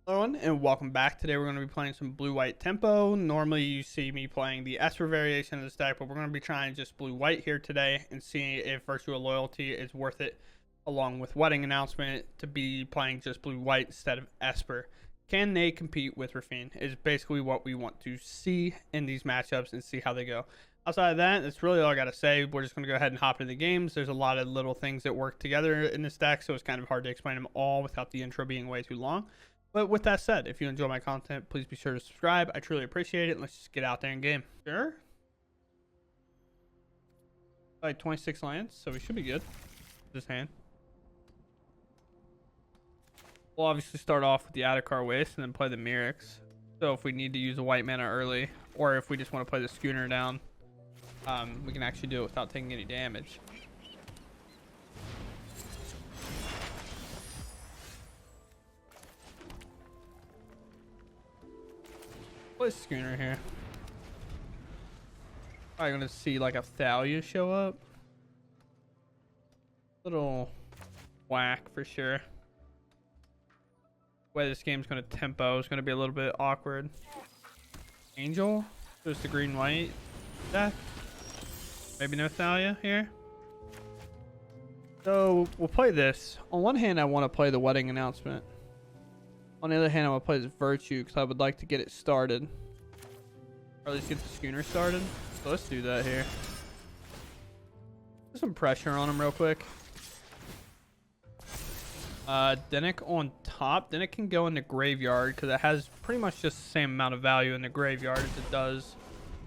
Hello and welcome back. Today we're going to be playing some blue-white tempo. Normally you see me playing the Esper variation of this deck, but we're going to be trying just blue-white here today and seeing if Virtual Loyalty is worth it, along with Wedding Announcement, to be playing just blue-white instead of Esper. Can they compete with Rafine is basically what we want to see in these matchups and see how they go. Outside of that, that's really all I got to say. We're just going to go ahead and hop into the games. There's a lot of little things that work together in this deck, so it's kind of hard to explain them all without the intro being way too long. But with that said, if you enjoy my content, please be sure to subscribe. I truly appreciate it. Let's just get out there and game. Sure. Like 26 lands, so we should be good. This hand. We'll obviously start off with the Adakar Waste and then play the Mythics. So if we need to use a white mana early, or if we just want to play the Schooner down, we can actually do it without taking any damage. Play Schooner here. Probably gonna see like a Thalia show up. Little whack for sure. The way this game's gonna tempo is gonna be a little bit awkward. Angel, just the green white deck. Maybe no Thalia here. So we'll play this. On one hand, I want to play the Wedding Announcement. On the other hand, I want to play this Virtue because I would like to get it started. Or at least get the Schooner started. So let's do that here. Put some pressure on him real quick. Decklist on top. Decklist can go in the graveyard because it has pretty much just the same amount of value in the graveyard as it does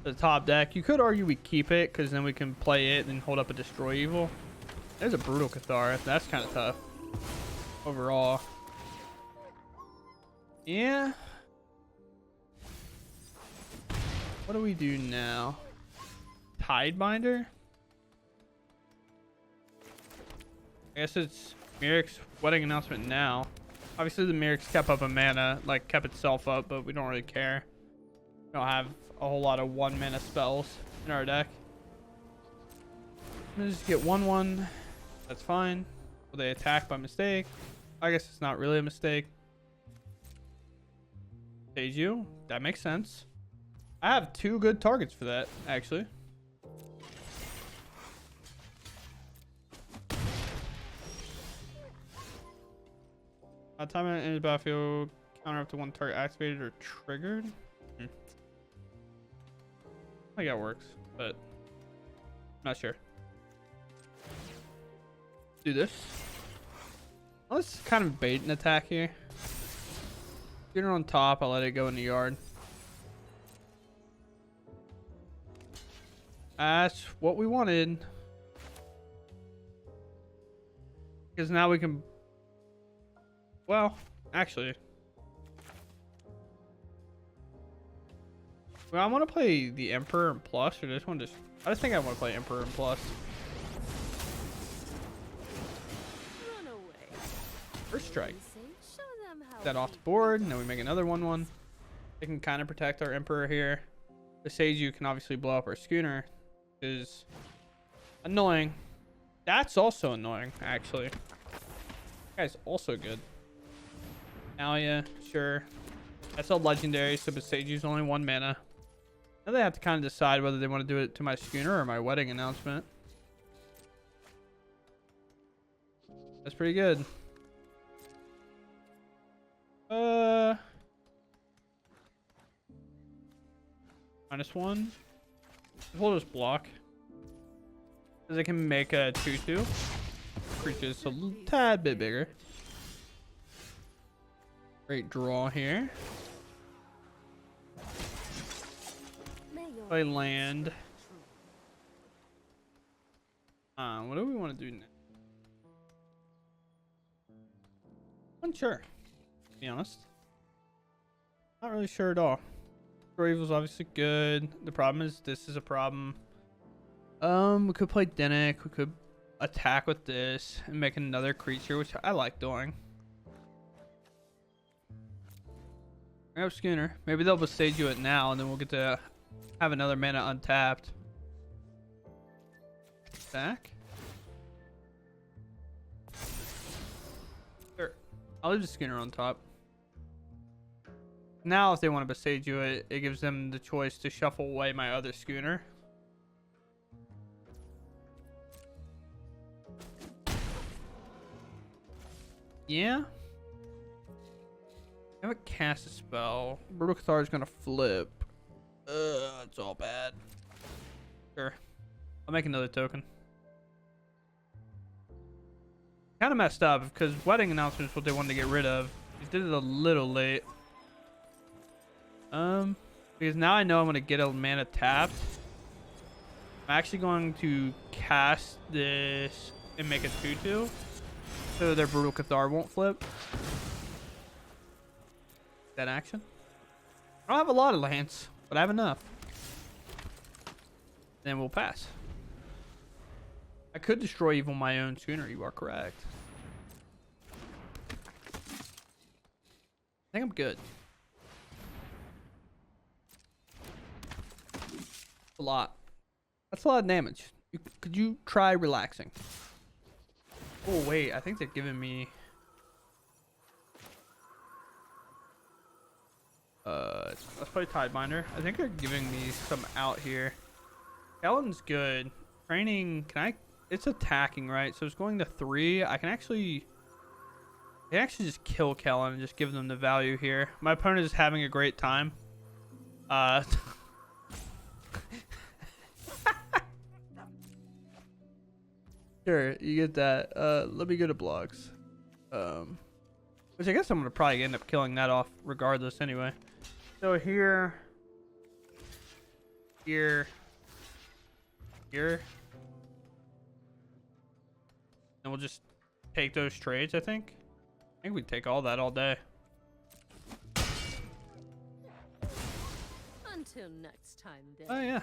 the top deck. You could argue we keep it because then we can play it and hold up a Destroy Evil. There's a Brutal Cathar. That's kind of tough overall. Yeah. What do we do now? Tidebinder? I guess it's Mythic's Wedding Announcement now. Obviously the Mythic's kept up a mana, like kept itself up, but we don't really care. We don't have a whole lot of 1 mana spells in our deck. Let's just get 1/1. That's fine. Will they attack by mistake? I guess it's not really a mistake. Stage you. That makes sense. I have 2 good targets for that, actually. Time it in the battlefield, counter up to 1 target activated or triggered. I think that works, but I'm not sure. Do this. Let's kind of bait an attack here. Get her on top. I'll let it go in the yard. That's what we wanted. Because now we can... Well, actually... Well, I want to play the Emperor and Plus, or this one just... I just think I want to play Emperor and Plus. First strike. That off the board, and then we make another 1/1. They can kind of protect our Emperor here. The Seiju can obviously blow up our Schooner. Is annoying. That's also annoying, actually. That guy's also good. Thalia, sure. That's a legendary, so Seiju's only 1 mana. Now they have to kind of decide whether they want to do it to my Schooner or my Wedding Announcement. That's pretty good. -1. We'll just block. Because it can make a 2/2. Creature's a tad bit bigger. Great draw here. Play land. What do we want to do next? Unsure, to be honest. Not really sure at all. Evil's obviously good. The problem is this is a problem. We could play Decklist. We could attack with this and make another creature, which I like doing. I have Schooner. Maybe they'll stage you it now, and then we'll get to have another mana untapped. Attack. Sure. I'll leave the Schooner on top. Now, if they want to besiege you, it gives them the choice to shuffle away my other schooner. Yeah. I haven't cast a spell. Brutal Cathar is going to flip. It's all bad. Sure. I'll make another token. Kind of messed up because wedding announcement is what they wanted to get rid of. He did it a little late. Because now I know I'm going to get a mana tapped. I'm actually going to cast this and make a 2/2 so their Brutal Cathar won't flip. That action. I don't have a lot of lands, but I have enough. Then we'll pass. I could destroy even my own schooner. You are correct. I think I'm good. A lot. That's a lot of damage. Could you try relaxing? Oh wait, I think they're giving me. Let's play Tidebinder. I think they're giving me some out here. Kellen's good. Training. Can I? It's attacking, right? So it's going to 3. I can actually just kill Kellen and just give them the value here. My opponent is having a great time. Sure, you get that. Let me go to blogs. Which I guess I'm gonna probably end up killing that off regardless anyway. So here, and we'll just take those trades. I think we take all that all day. Until next time, then. Oh yeah.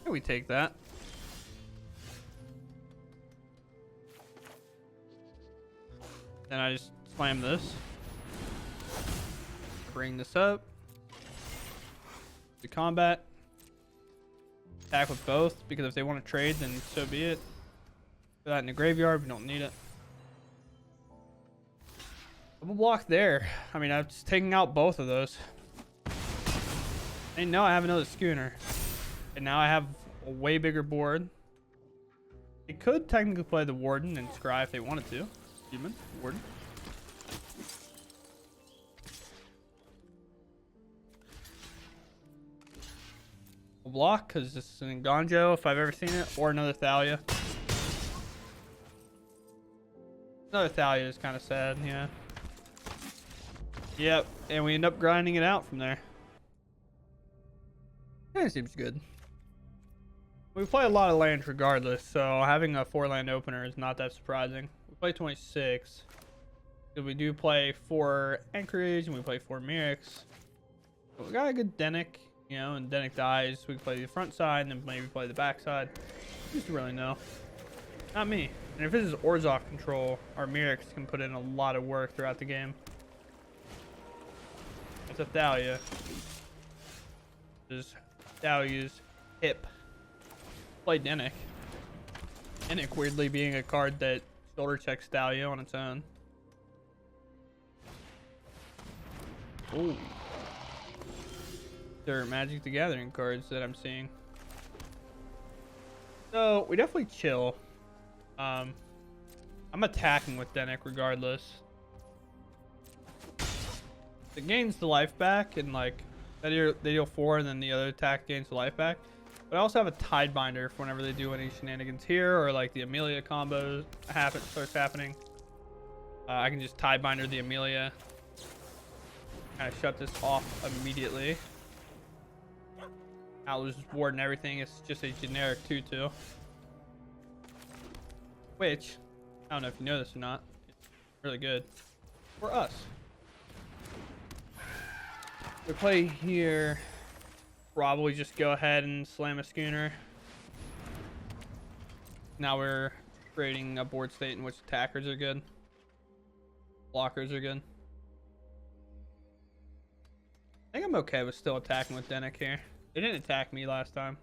Yeah, we take that. Then I just slam this. Bring this up. The combat. Attack with both, because if they want to trade, then so be it. Put that in the graveyard, we don't need it. Double block there. I mean, I'm just taking out both of those. And now I have another schooner. And now I have a way bigger board. They could technically play the Warden and Scry if they wanted to. Human, Warden. A block, because this is an Nganjo if I've ever seen it, or another Thalia. Another Thalia is kind of sad, yeah. Yep, and we end up grinding it out from there. Yeah, it seems good. We play a lot of lands regardless, so having a 4-land opener is not that surprising. We play 26. We do play 4 Anchorage, and we play 4 Mythics. But we got a good Dennick, you know, and Dennick dies. We can play the front side, and then maybe play the back side. Just really know. Not me. And if this is Orzhov control, our Mythics can put in a lot of work throughout the game. It's a Thalia. This is Thalia's hip. Play Dennick. Dennick weirdly being a card that shoulder checks Thalia on its own. Oh. There are Magic the Gathering cards that I'm seeing. So we definitely chill. I'm attacking with Dennick regardless. It gains the life back, and like they deal 4, and then the other attack gains the life back. But I also have a Tidebinder for whenever they do any shenanigans here, or like the Amelia combo starts happening. I can just Tidebinder the Amelia. Kind of shut this off immediately. Out loses board and everything. It's just a generic 2/2. Which, I don't know if you know this or not, it's really good for us. We play here. Probably just go ahead and slam a schooner. Now we're creating a board state in which attackers are good. Blockers are good. I think I'm okay with still attacking with Dennick here. They didn't attack me last time.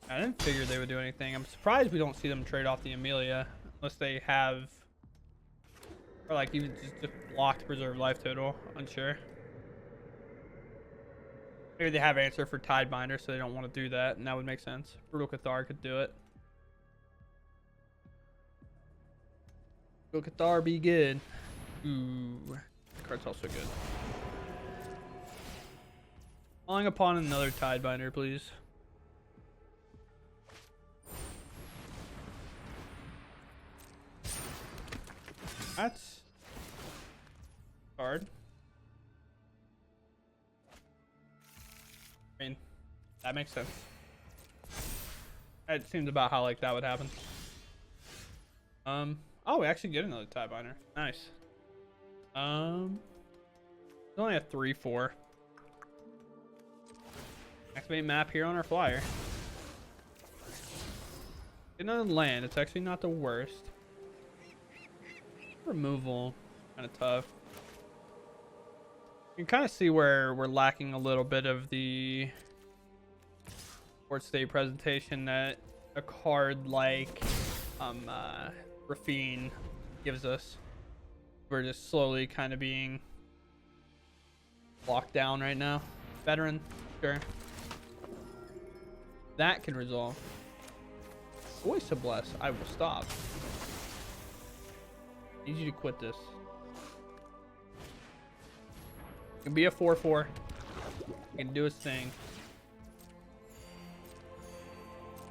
I didn't figure they would do anything. I'm surprised we don't see them trade off the Amelia unless they have Or like even just block to preserve life total. Unsure. Maybe they have answer for Tidebinder, so they don't want to do that, and that would make sense. Brutal Cathar could do it. Brutal Cathar be good. Ooh, that card's also good. Calling upon another Tidebinder, please. That's card. I mean, that makes sense. It seems about how like that would happen. Oh, we actually get another Tidebinder. Nice. It's only a 3/4. Activate map here on our flyer. Get another land. It's actually not the worst. Removal, kind of tough. You can kind of see where we're lacking a little bit of the Port State presentation that a card like Rafine gives us. We're just slowly kind of being locked down right now. Veteran, sure. That can resolve. Voice of Bless, I will stop. Need you to quit this. It can be a 4/4. It can do its thing.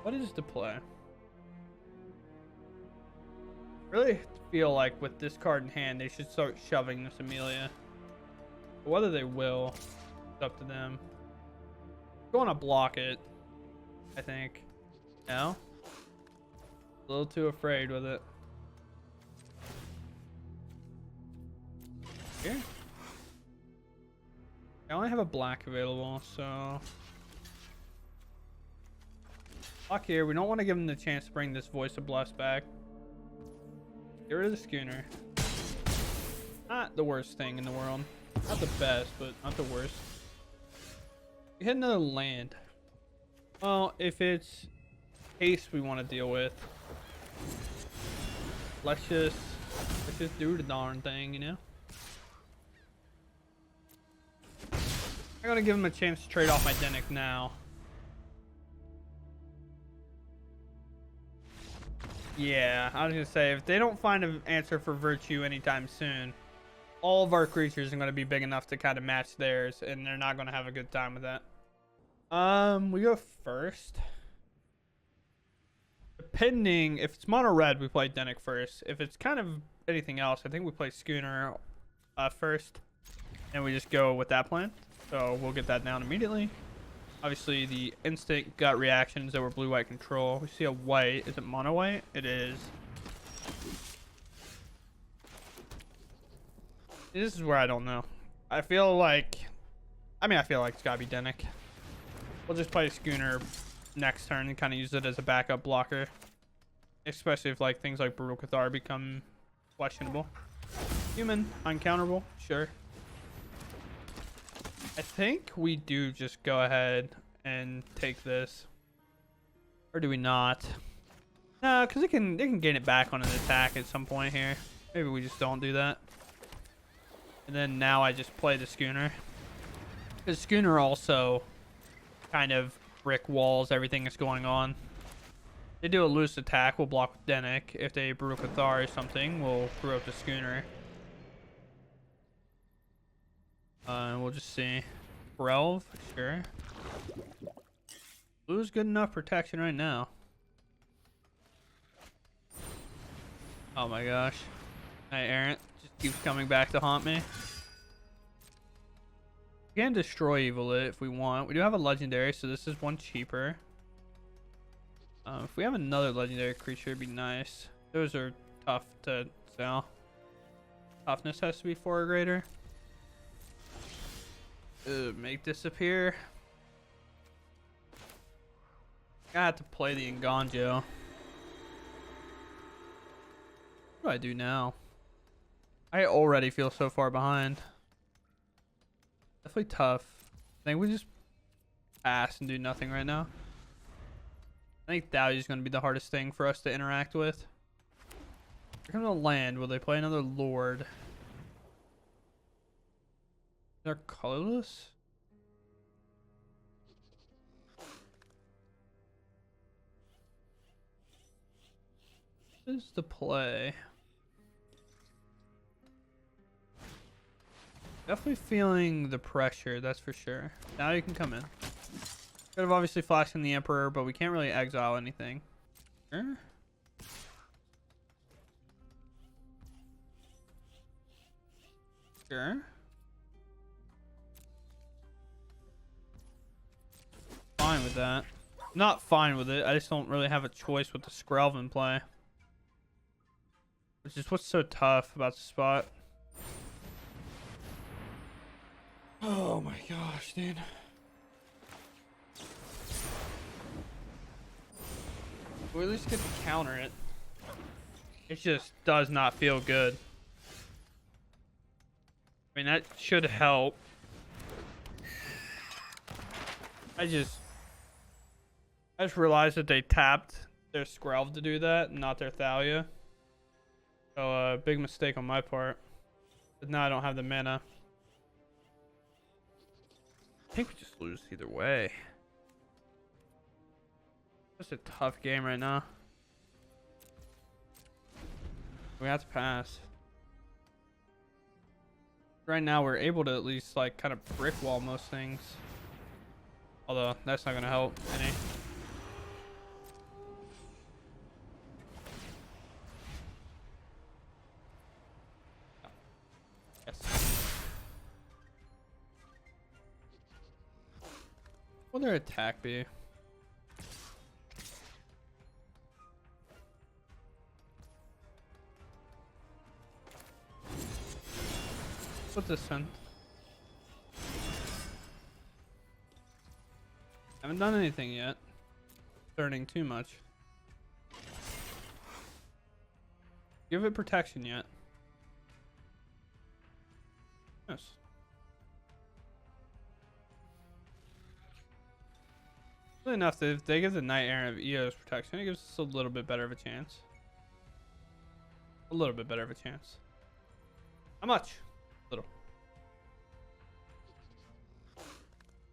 What is the play? Really feel like with this card in hand, they should start shoving this Amelia. But whether they will, it's up to them. Going to block it, I think. No? A little too afraid with it. Here. I only have a black available, so block here. We don't want to give them the chance to bring this Voice of Bless back. Get rid of the Schooner. Not the worst thing in the world. Not the best, but not the worst. We hit another land. Well, if it's haste we want to deal with, let's just do the darn thing, you know. I'm gonna give him a chance to trade off my Dennick now. Yeah, I was gonna say, if they don't find an answer for Virtue anytime soon, all of our creatures are gonna be big enough to kind of match theirs, and they're not gonna have a good time with that. We go first. Depending, if it's mono red, we play Dennick first. If it's kind of anything else, I think we play Schooner first, and we just go with that plan. So we'll get that down immediately. Obviously, the instant gut reactions that were blue-white control. We see a white. Is it mono white? It is. This is where I don't know. I feel like it's gotta be Dennick. We'll just play Schooner next turn and kind of use it as a backup blocker, especially if like things like Brutal Cathar become questionable. Human, uncounterable, sure. I think we do just go ahead and take this, or do we not? No, because they can gain it back on an attack at some point here. Maybe we just don't do that. And then now I just play the Schooner, because Schooner also kind of brick walls everything that's going on. They do a loose attack, we'll block with Dennick. If they Brutal Cathar or something, we'll brew up the Schooner. We'll just see. 12, sure. Blue's good enough protection right now. Oh my gosh. Hi, Errant. Just keeps coming back to haunt me. We can destroy Evil It if we want. We do have a legendary, so this is one cheaper. If we have another legendary creature, it'd be nice. Those are tough to sell. Toughness has to be 4 or greater. Make disappear. I have to play the Enganjo. What do I do now? I already feel so far behind. Definitely tough. I think we just pass and do nothing right now. I think Thau's going to be the hardest thing for us to interact with. Here comes a land. Will they play another lord? They're colorless? What is the play? Definitely feeling the pressure, that's for sure. Now you can come in. Could have obviously flashed in the Emperor, but we can't really exile anything. Sure. Sure. Fine with that. Not fine with it. I just don't really have a choice with the Skrelvin play. Which is what's so tough about the spot. Oh my gosh, dude. We at least get to counter it. It just does not feel good. I mean, that should help. I just realized that they tapped their Skrelv to do that, not their Thalia. So, big mistake on my part. But now I don't have the mana. I think we just lose either way. Just a tough game right now. We have to pass. Right now we're able to at least like kind of brick wall most things. Although that's not gonna help any. Yes. What will their attack be? What's this one? Haven't done anything yet. Turning too much. Give it protection yet. Yes. Really enough that if they give the Knight Errant of EOS protection, it gives us a little bit better of a chance. A little bit better of a chance. How much? Little.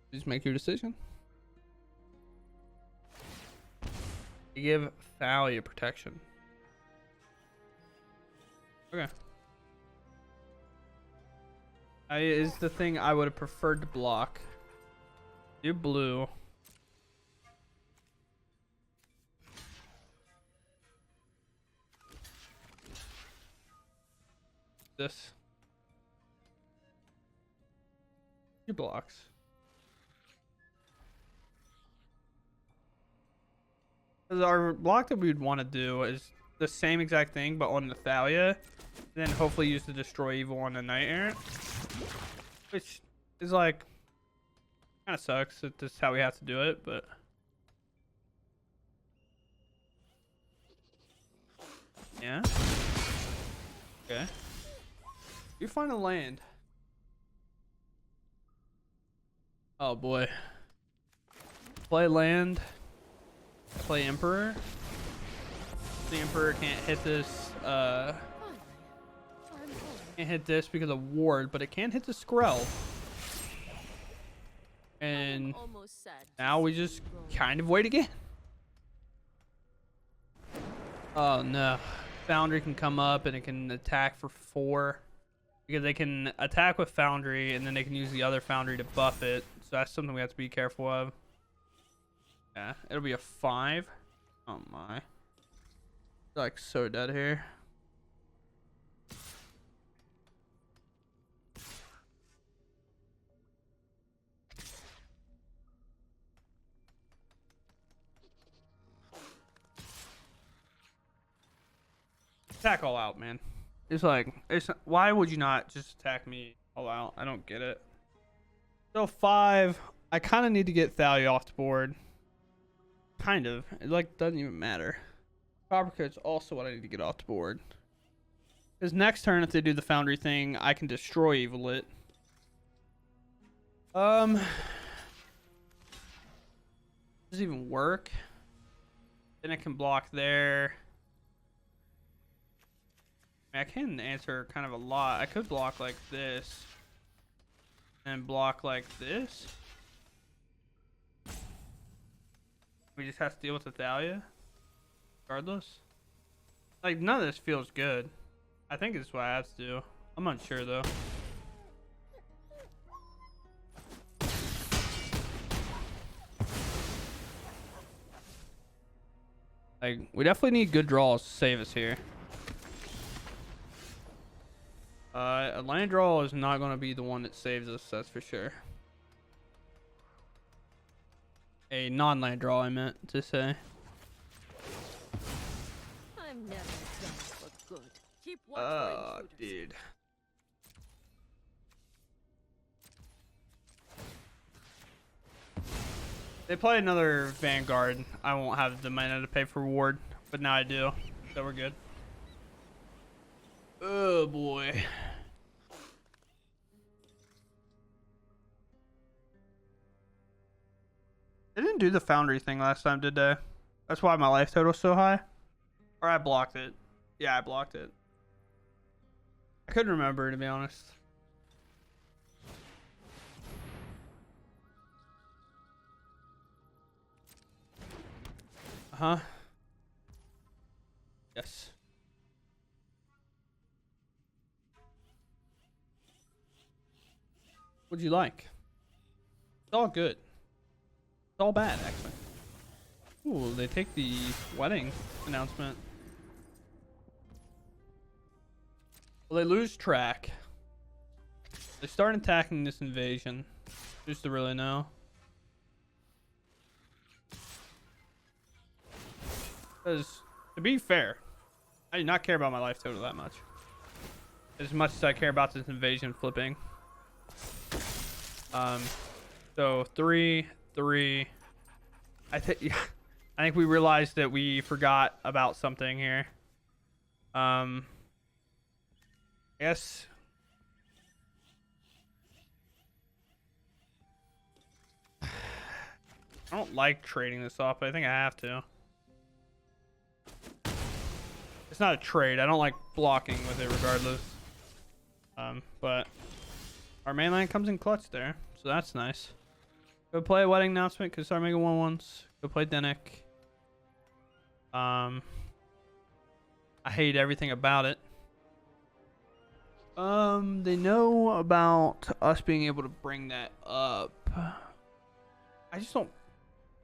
Please make your decision. You give Thalia protection. Okay. Is the thing I would have preferred to block. Do blue. This. He blocks. Because our block that we would want to do is the same exact thing, but on the Thalia. Then hopefully use the Destroy Evil on the Knight Errant. Which is like, kind of sucks that this is how we have to do it, but. Yeah. Okay. You find a land. Oh boy. Play land. Play Emperor. The Emperor can't hit this. Can't hit this because of ward, but it can hit the Skrelv. And now we just kind of wait again. Oh no. Foundry can come up and it can attack for 4. Because they can attack with Foundry and then they can use the other Foundry to buff it. So that's something we have to be careful of. Yeah, it'll be a 5. Oh my. Like so dead here. Attack all out, man. It's like, why would you not just attack me all out? I don't get it. So 5, I kind of need to get Thalia off the board. Kind of. It like doesn't even matter. Coppercoat's also what I need to get off the board. Because next turn, if they do the Foundry thing, I can destroy Evil It. Does it even work? Then I can block there. I can answer kind of a lot. I could block like this and block like this. We just have to deal with the Thalia regardless. Like, none of this feels good. I think it's what I have to do. I'm unsure though. Like, we definitely need good draws to save us here. A land draw is not going to be the one that saves us, that's for sure. A non-land draw, I meant to say. I'm never done for good. Keep watch Dude. They play another Vanguard. I won't have the mana to pay for reward, but now I do. So we're good. Oh boy. They didn't do the Foundry thing last time, did they? That's why my life total's so high. Or I blocked it. Yeah, I blocked it. I couldn't remember, to be honest. Uh-huh. Yes. What'd you like? It's all good. It's all bad, actually. Ooh, they take the wedding announcement. Well, they lose track. They start attacking this invasion. Just to really know. Because, to be fair, I do not care about my life total that much. As much as I care about this invasion flipping. So 3, 3. I think we realized that we forgot about something here. I guess. I don't like trading this off, but I think I have to. It's not a trade. I don't like blocking with it regardless. But our main line comes in clutch there, so that's nice. Go play a wedding announcement because start making 1/1s. Go play Denick. I hate everything about it. They know about us being able to bring that up. I just don't.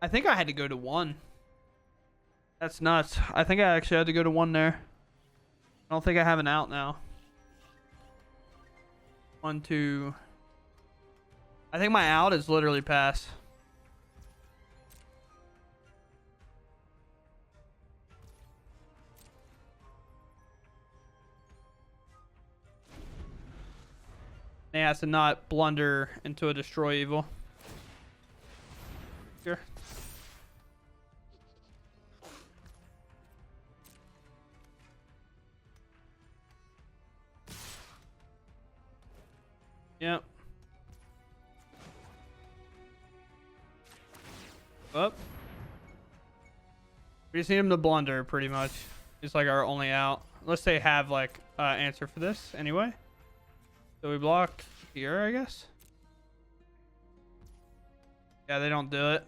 I think I had to go to 1. That's nuts. I think I actually had to go to 1 there. I don't think I have an out now. 1, 2. I think my out is literally pass. They has to not blunder into a destroy evil. Sure. Yep. Up. We just need him to blunder pretty much. It's like our only out. Unless they have like answer for this anyway. So we block here, I guess. Yeah, they don't do it.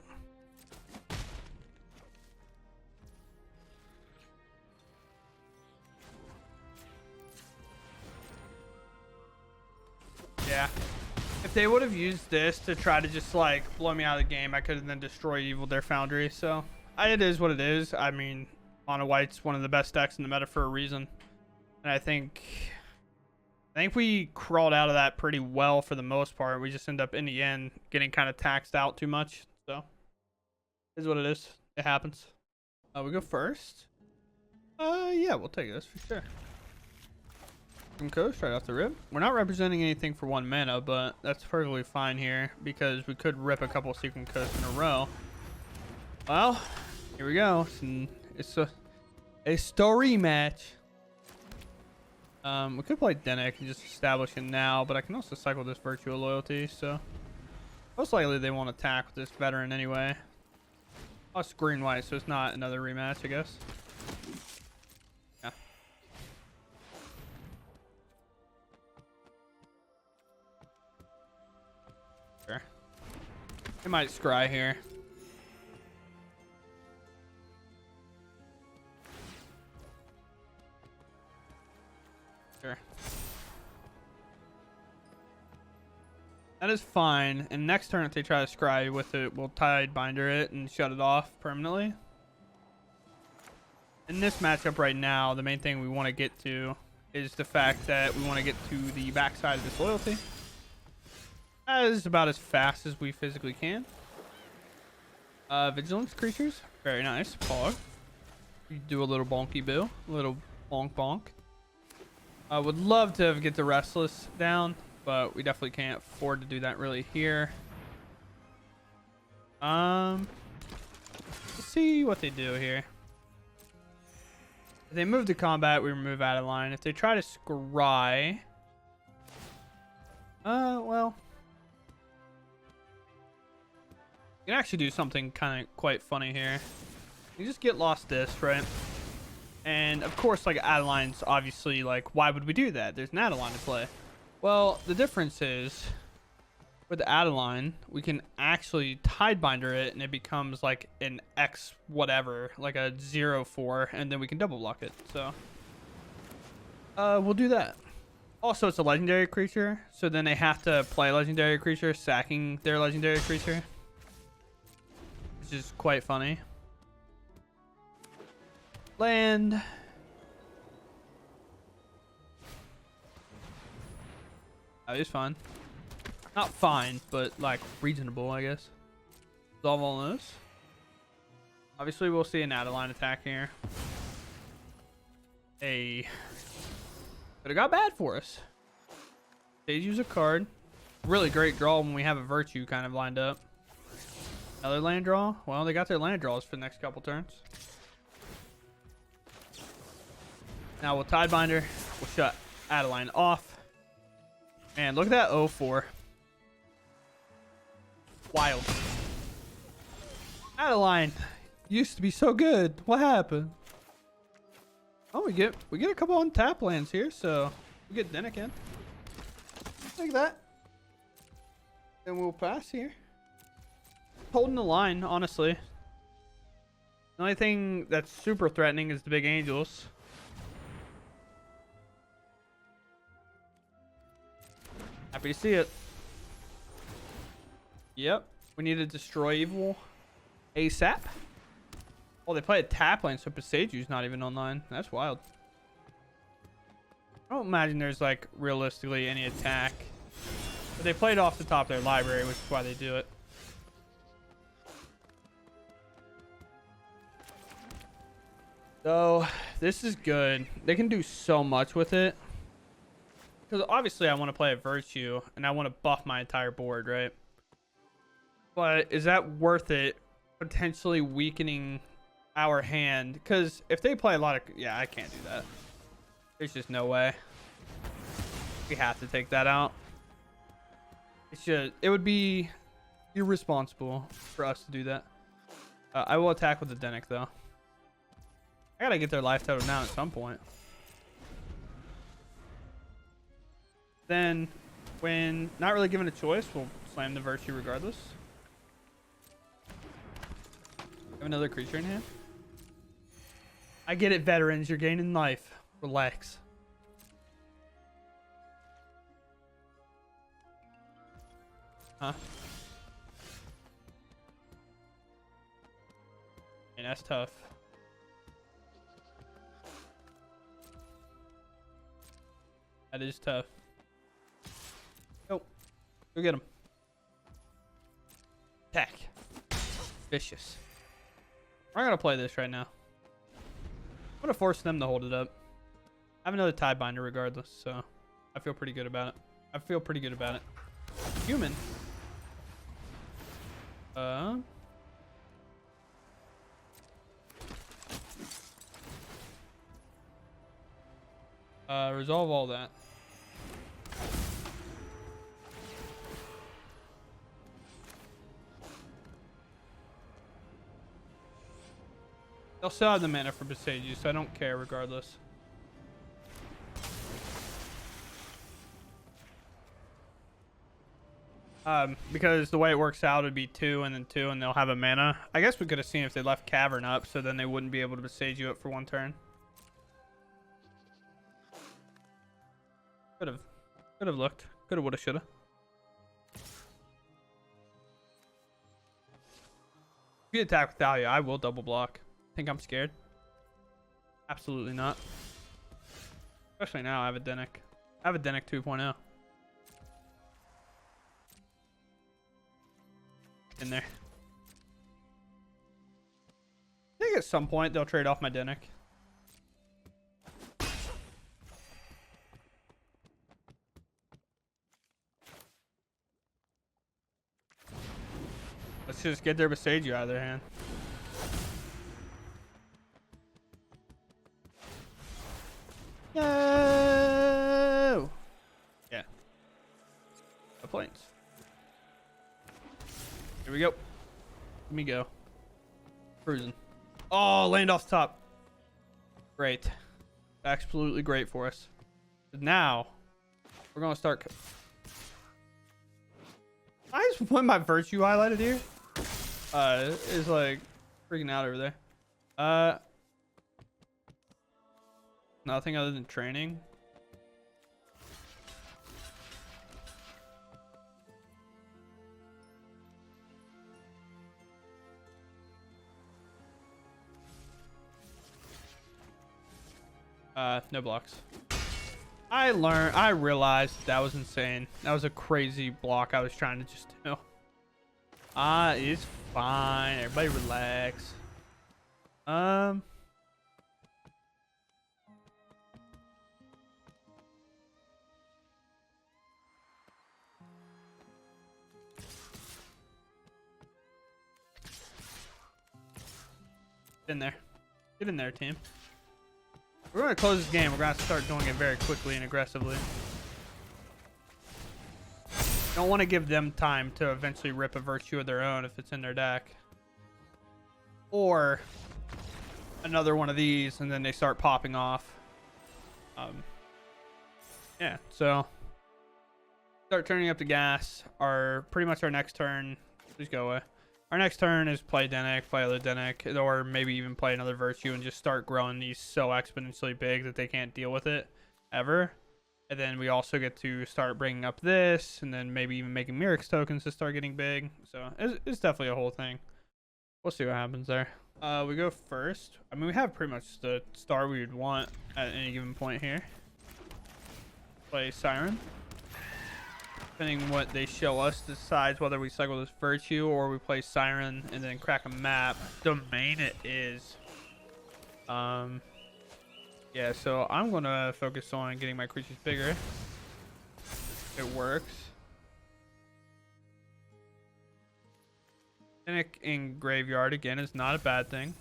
Yeah. If they would have used this to try to just like blow me out of the game, I could have then destroyed Evil their Foundry. So it is what it is. I mean, Mono White's one of the best decks in the meta for a reason. And I think we crawled out of that pretty well for the most part. We just end up in the end getting kind of taxed out too much. So it is what it is. It happens. We go first. Yeah, we'll take this for sure. Coast right off the rip. We're not representing anything for 1 mana, but that's perfectly fine here because we could rip a couple Sequin Coasts in a row. Well, here we go. It's a story match. We could play Denick and just establish it now, but I can also cycle this Virtual Loyalty, so most likely they won't attack with this veteran anyway. Plus green white, so it's not another rematch, I guess. Yeah. Sure. They might scry here. Sure. That is fine. And next turn, if they try to scry with it, we'll Tidebinder it and shut it off permanently. In this matchup right now, the main thing we want to get to is the fact that we want to get to the backside of this loyalty. That is about as fast as we physically can. Vigilance creatures. Very nice. Pog. You do a little bonky bill. A little bonk bonk. I would love to get the Restless down, but we definitely can't afford to do that really here. Let's see what they do here. If they move to combat, we remove Adeline. If they try to scry, well, you can actually do something kind of quite funny here. You just get lost this, right? And of course, like Adeline's obviously like, why would we do that? There's an Adeline to play. Well, the difference is with Adeline, we can actually Tidebinder it and it becomes like an X whatever, like a 0/4, and then we can double block it. So we'll do that. Also, it's a legendary creature, so then they have to play a legendary creature, sacking their legendary creature, which is quite funny. Land. That is fine. Not fine, but like reasonable, I guess. Resolve all this. Obviously, we'll see an Adeline attack here. Hey. But it got bad for us. They use a card. Really great draw when we have a Virtue kind of lined up. Another land draw. Well, they got their land draws for the next couple turns. Now we'll Tidebinder. We'll shut Adeline off. And look at that 0/4. Wild. Adeline used to be so good. What happened? Oh, we get a couple on tap lands here, so we get Dennick in. Like that. And we'll pass here. Holding the line, honestly. The only thing that's super threatening is the big angels. Happy to see it. Yep. We need to destroy evil ASAP. Oh, they play a tap lane, so Pasaju's not even online. That's wild. I don't imagine there's like realistically any attack. But they played off the top of their library, which is why they do it. So this is good. They can do so much with it. Because obviously I want to play a Virtue and I want to buff my entire board, right? But is that worth it? Potentially weakening our hand? Because if they play a lot of... Yeah, I can't do that. There's just no way. We have to take that out. It would be irresponsible for us to do that. I will attack with the Dennick, though. I gotta get their life total down at some point. Then, when not really given a choice, we'll slam the Virtue regardless. Have another creature in hand. I get it, veterans. You're gaining life. Relax. Huh? And that's tough. That is tough. Go get him. Attack. Vicious. We're gonna play this right now. I'm gonna force them to hold it up. I have another Tidebinder regardless, so I feel pretty good about it. Human. Resolve all that. They'll still have the mana for Besage, so I don't care regardless. Because the way it works out would be 2 and then 2, and they'll have a mana. I guess we could have seen if they left Cavern up, so then they wouldn't be able to besiege you up for 1 turn. Could have looked. Could have, would have, should have. If you attack with Dahlia, I will double block. Think I'm scared? Absolutely not. Especially now I have a Dennick. I have a Dennick 2.0. In there. I think at some point they'll trade off my Dennick. Let's just get their Besage out of their hand. No! Yeah. The planes. Here we go. Let me go. Cruising. Oh, land off the top. Great. Absolutely great for us. But now, we're going to start... I just want my Virtue highlighted here. Is like freaking out over there. Nothing other than training. No blocks. I realized that was insane. That was a crazy block I was trying to just do. It's fine. Everybody relax. Get in there. Get in there, team. We're going to close this game. We're going to have to start doing it very quickly and aggressively. Don't want to give them time to eventually rip a Virtue of their own if it's in their deck. Or another one of these and then they start popping off. Yeah, so start turning up the gas. Pretty much our next turn, please go away. Our next turn is play Dennick, play other Dennick, or maybe even play another Virtue and just start growing these so exponentially big that they can't deal with it ever. And then we also get to start bringing up this, and then maybe even making Myrick's tokens to start getting big. So it's definitely a whole thing. We'll see what happens there. We go first. I mean, we have pretty much the star we would want at any given point here. Play Siren. Depending what they show us, decides whether we cycle this Virtue or we play Siren and then crack a map. Domain it is. Yeah, so I'm gonna focus on getting my creatures bigger. It works. Dennick in Graveyard again is not a bad thing.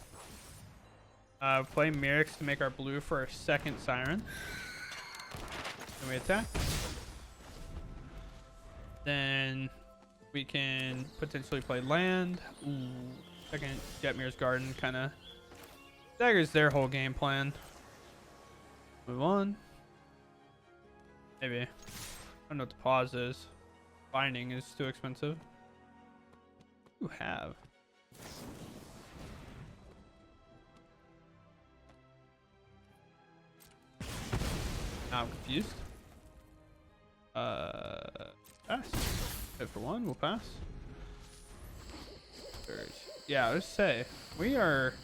Play Myrick's to make our blue for our second Siren. Then we attack. Then we can potentially play land. Ooh, second Jetmir's Garden kind of staggers their whole game plan. Move on. Maybe. I don't know what the pause is. Binding is too expensive. You have. Now I'm confused. Pass. Hit for 1, we'll pass. Yeah, let's say we're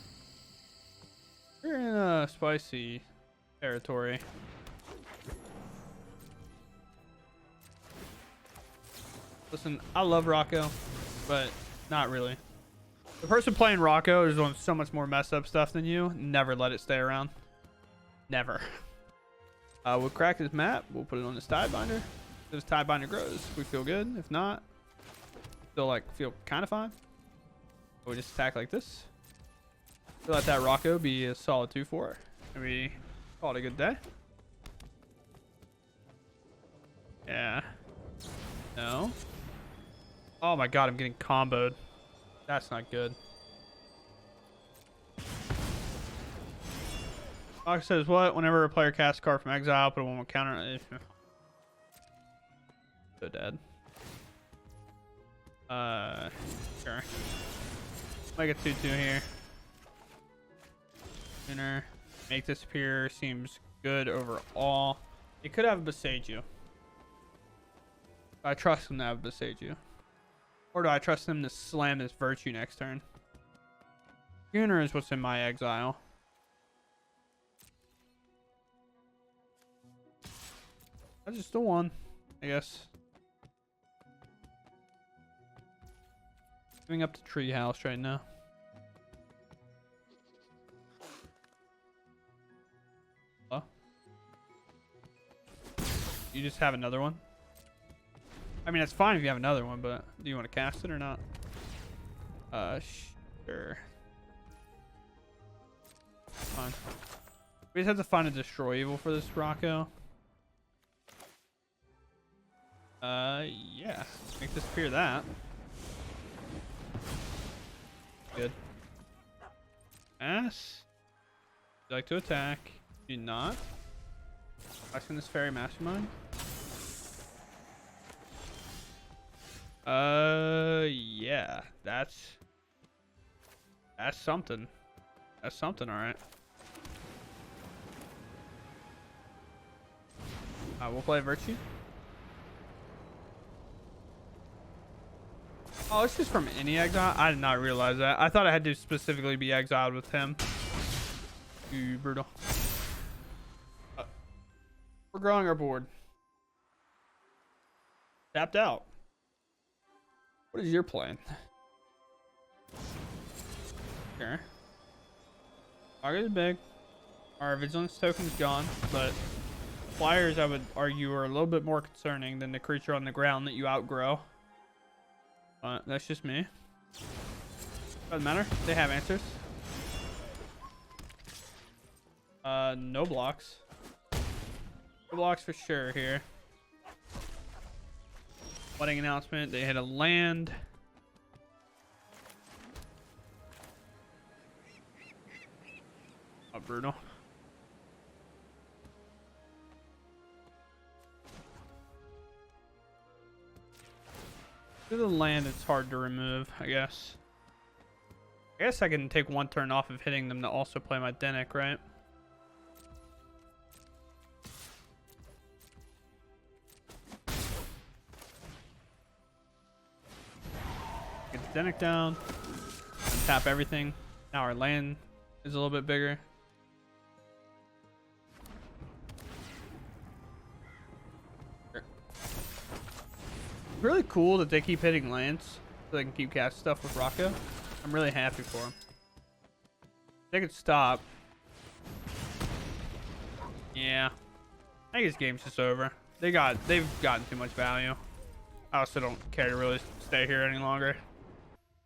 in a spicy territory. Listen, I love Rocco, but not really. The person playing Rocco is doing so much more messed up stuff than you. Never let it stay around. Never. We'll crack this map. We'll put it on this Tidebinder. If this Tidebinder grows, we feel good. If not, still feel kind of fine. We just attack like this. We'll let that Rocco be a solid 2/4, and we call it a good day. Yeah. No. Oh my god, I'm getting comboed. That's not good. Fox says what? Whenever a player casts a card from exile, put a 1/1 counter. So dead. Sure. Make a 2-2 here. Winner. Make this appear seems good overall. It could have Beseiju. I trust him to have Beseiju. Or do I trust him to slam this Virtue next turn? Gunner is what's in my exile. I just still won, I guess. Giving up to Treehouse right now. Hello? You just have another one? I mean, it's fine if you have another one, but do you want to cast it or not? Sure. Fine. We just have to find a Destroy Evil for this Rocco. Yeah. Let's make this appear that. Good. Ass. Would you like to attack? Do not. Watching this Fairy Mastermind. Yeah. That's something. That's something, alright. We'll play Virtue. Oh, it's just from any exile? I did not realize that. I thought I had to specifically be exiled with him. Ooh, brutal. We're growing our board. Tapped out. What is your plan? Sure. Target is big. Our Vigilance token is gone, but flyers, I would argue, are a little bit more concerning than the creature on the ground that you outgrow. That's just me. Doesn't matter. They have answers. No blocks. No blocks for sure here. Wedding announcement. They hit a land. Oh, brutal. To the land, it's hard to remove, I guess. I guess I can take one turn off of hitting them to also play my Dennick, right? Get the Dennick down. Tap everything. Now our land is a little bit bigger. Really cool that they keep hitting lands so they can keep casting stuff with Rocco. I'm really happy for them. They could stop. Yeah. I think this game's just over. They've gotten too much value. I also don't care to really stay here any longer.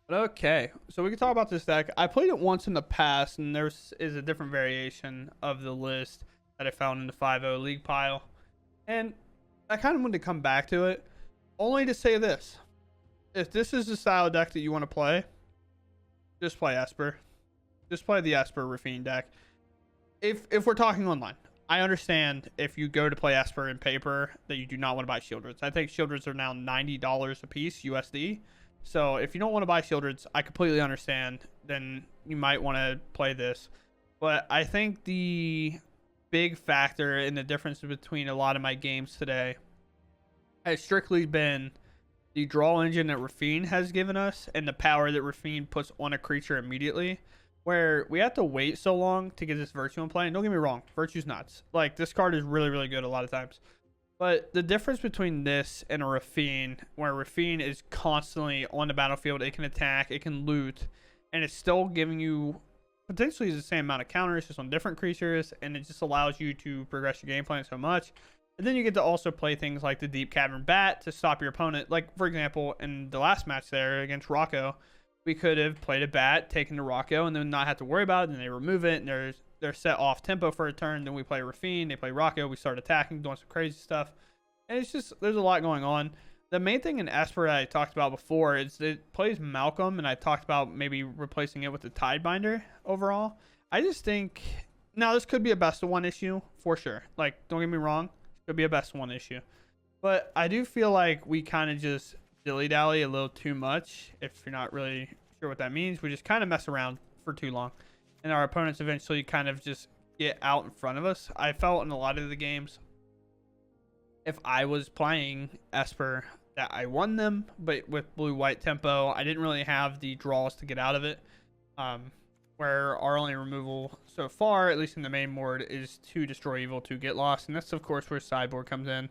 But okay, so we can talk about this deck. I played it once in the past, and there is a different variation of the list that I found in the 5-0 league pile. And I kind of wanted to come back to it. Only to say this. If this is the style of deck that you want to play, just play Esper. Just play the Esper Rafine deck. If we're talking online, I understand if you go to play Esper in paper that you do not want to buy Shieldreds. I think Shieldreds are now $90 a piece USD. So if you don't want to buy Shieldreds, I completely understand. Then you might want to play this. But I think the big factor in the difference between a lot of my games today has strictly been the draw engine that Rafine has given us and the power that Rafine puts on a creature immediately, where we have to wait so long to get this Virtue in play. And don't get me wrong, Virtue's nuts. Like, this card is really, really good a lot of times. But the difference between this and a Rafine, where Rafine is constantly on the battlefield, it can attack, it can loot, and it's still giving you potentially the same amount of counters just on different creatures, and it just allows you to progress your game plan so much. And then you get to also play things like the Deep Cavern Bat to stop your opponent. Like, for example, in the last match there against Rocco, we could have played a Bat, taken to Rocco, and then not have to worry about it, and they remove it, and they're set off tempo for a turn. Then we play Rafine, they play Rocco, we start attacking, doing some crazy stuff. And it's just, there's a lot going on. The main thing in Esper I talked about before is that it plays Malcolm, and I talked about maybe replacing it with the Tidebinder overall. I just think, now this could be a best of one issue, for sure. Like, don't get me wrong. Could be a best one issue, but I do feel like we kind of just dilly-dally a little too much. If you're not really sure what that means, we just kind of mess around for too long. And our opponents eventually kind of just get out in front of us. I felt in a lot of the games, if I was playing Esper, that I won them, but with blue-white tempo, I didn't really have the draws to get out of it. Where our only removal so far, at least in the main board, is to destroy evil, to get lost, and that's of course where sideboard comes in.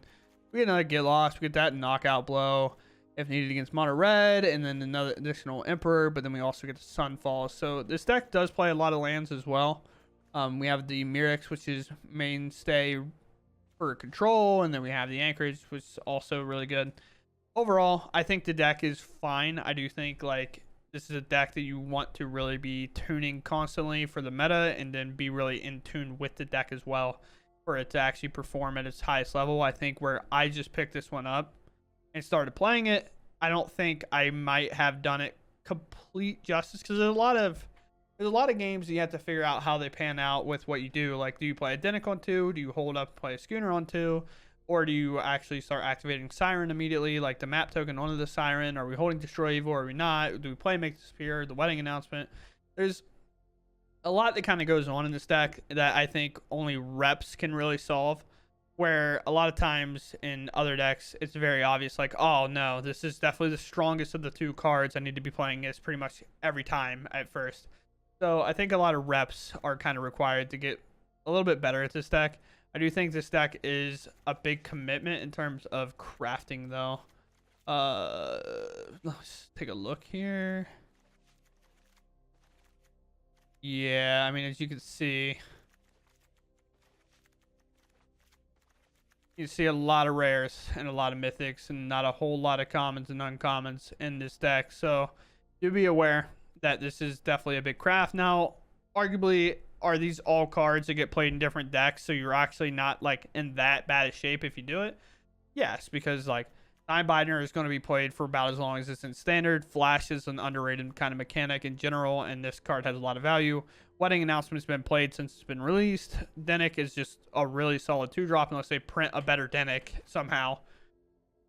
We get another get lost, we get that knockout blow if needed against mono red, and then another additional emperor, but then we also get the sunfall. So this deck does play a lot of lands as well. We have the Mirix, which is mainstay for control, and then we have the anchorage, which is also really good. Overall, I think the deck is fine. I do think like this is a deck that you want to really be tuning constantly for the meta, and then be really in tune with the deck as well for it to actually perform at its highest level. I think where I just picked this one up and started playing it, I don't think I might have done it complete justice, because there's a lot of games that you have to figure out how they pan out with what you do. Like, do you play Identical on 2? Do you hold up and play a Schooner on 2? Or do you actually start activating Siren immediately, like the map token onto the Siren? Are we holding Destroy Evil? Are we not? Do we play Make Disappear, the wedding announcement? There's a lot that kind of goes on in this deck that I think only reps can really solve. Where a lot of times in other decks, it's very obvious, like, oh no, this is definitely the strongest of the two cards. I need to be playing this pretty much every time at first. So I think a lot of reps are kind of required to get a little bit better at this deck. I do think this deck is a big commitment in terms of crafting, though. Let's take a look here. Yeah, I mean, as you can see, you see a lot of rares and a lot of mythics and not a whole lot of commons and uncommons in this deck. So do be aware that this is definitely a big craft. Now, arguably, are these all cards that get played in different decks, so you're actually not like in that bad of shape if you do it? Yes, because like Nine Binder is going to be played for about as long as it's in standard. Flash is an underrated kind of mechanic in general, and this card has a lot of value. Wedding Announcement has been played since it's been released. Denick is just a really solid 2-drop unless they print a better Denick somehow.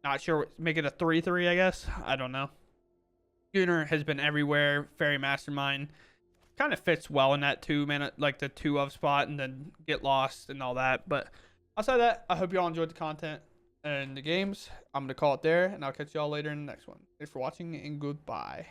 Not sure. Make it a 3/3, I guess. I don't know. Schooner has been everywhere. Fairy Mastermind kind of fits well in that 2-mana, like the 2-of spot, and then get lost and all that. But outside of that, I hope you all enjoyed the content and the games. I'm going to call it there, and I'll catch you all later in the next one. Thanks for watching, and goodbye.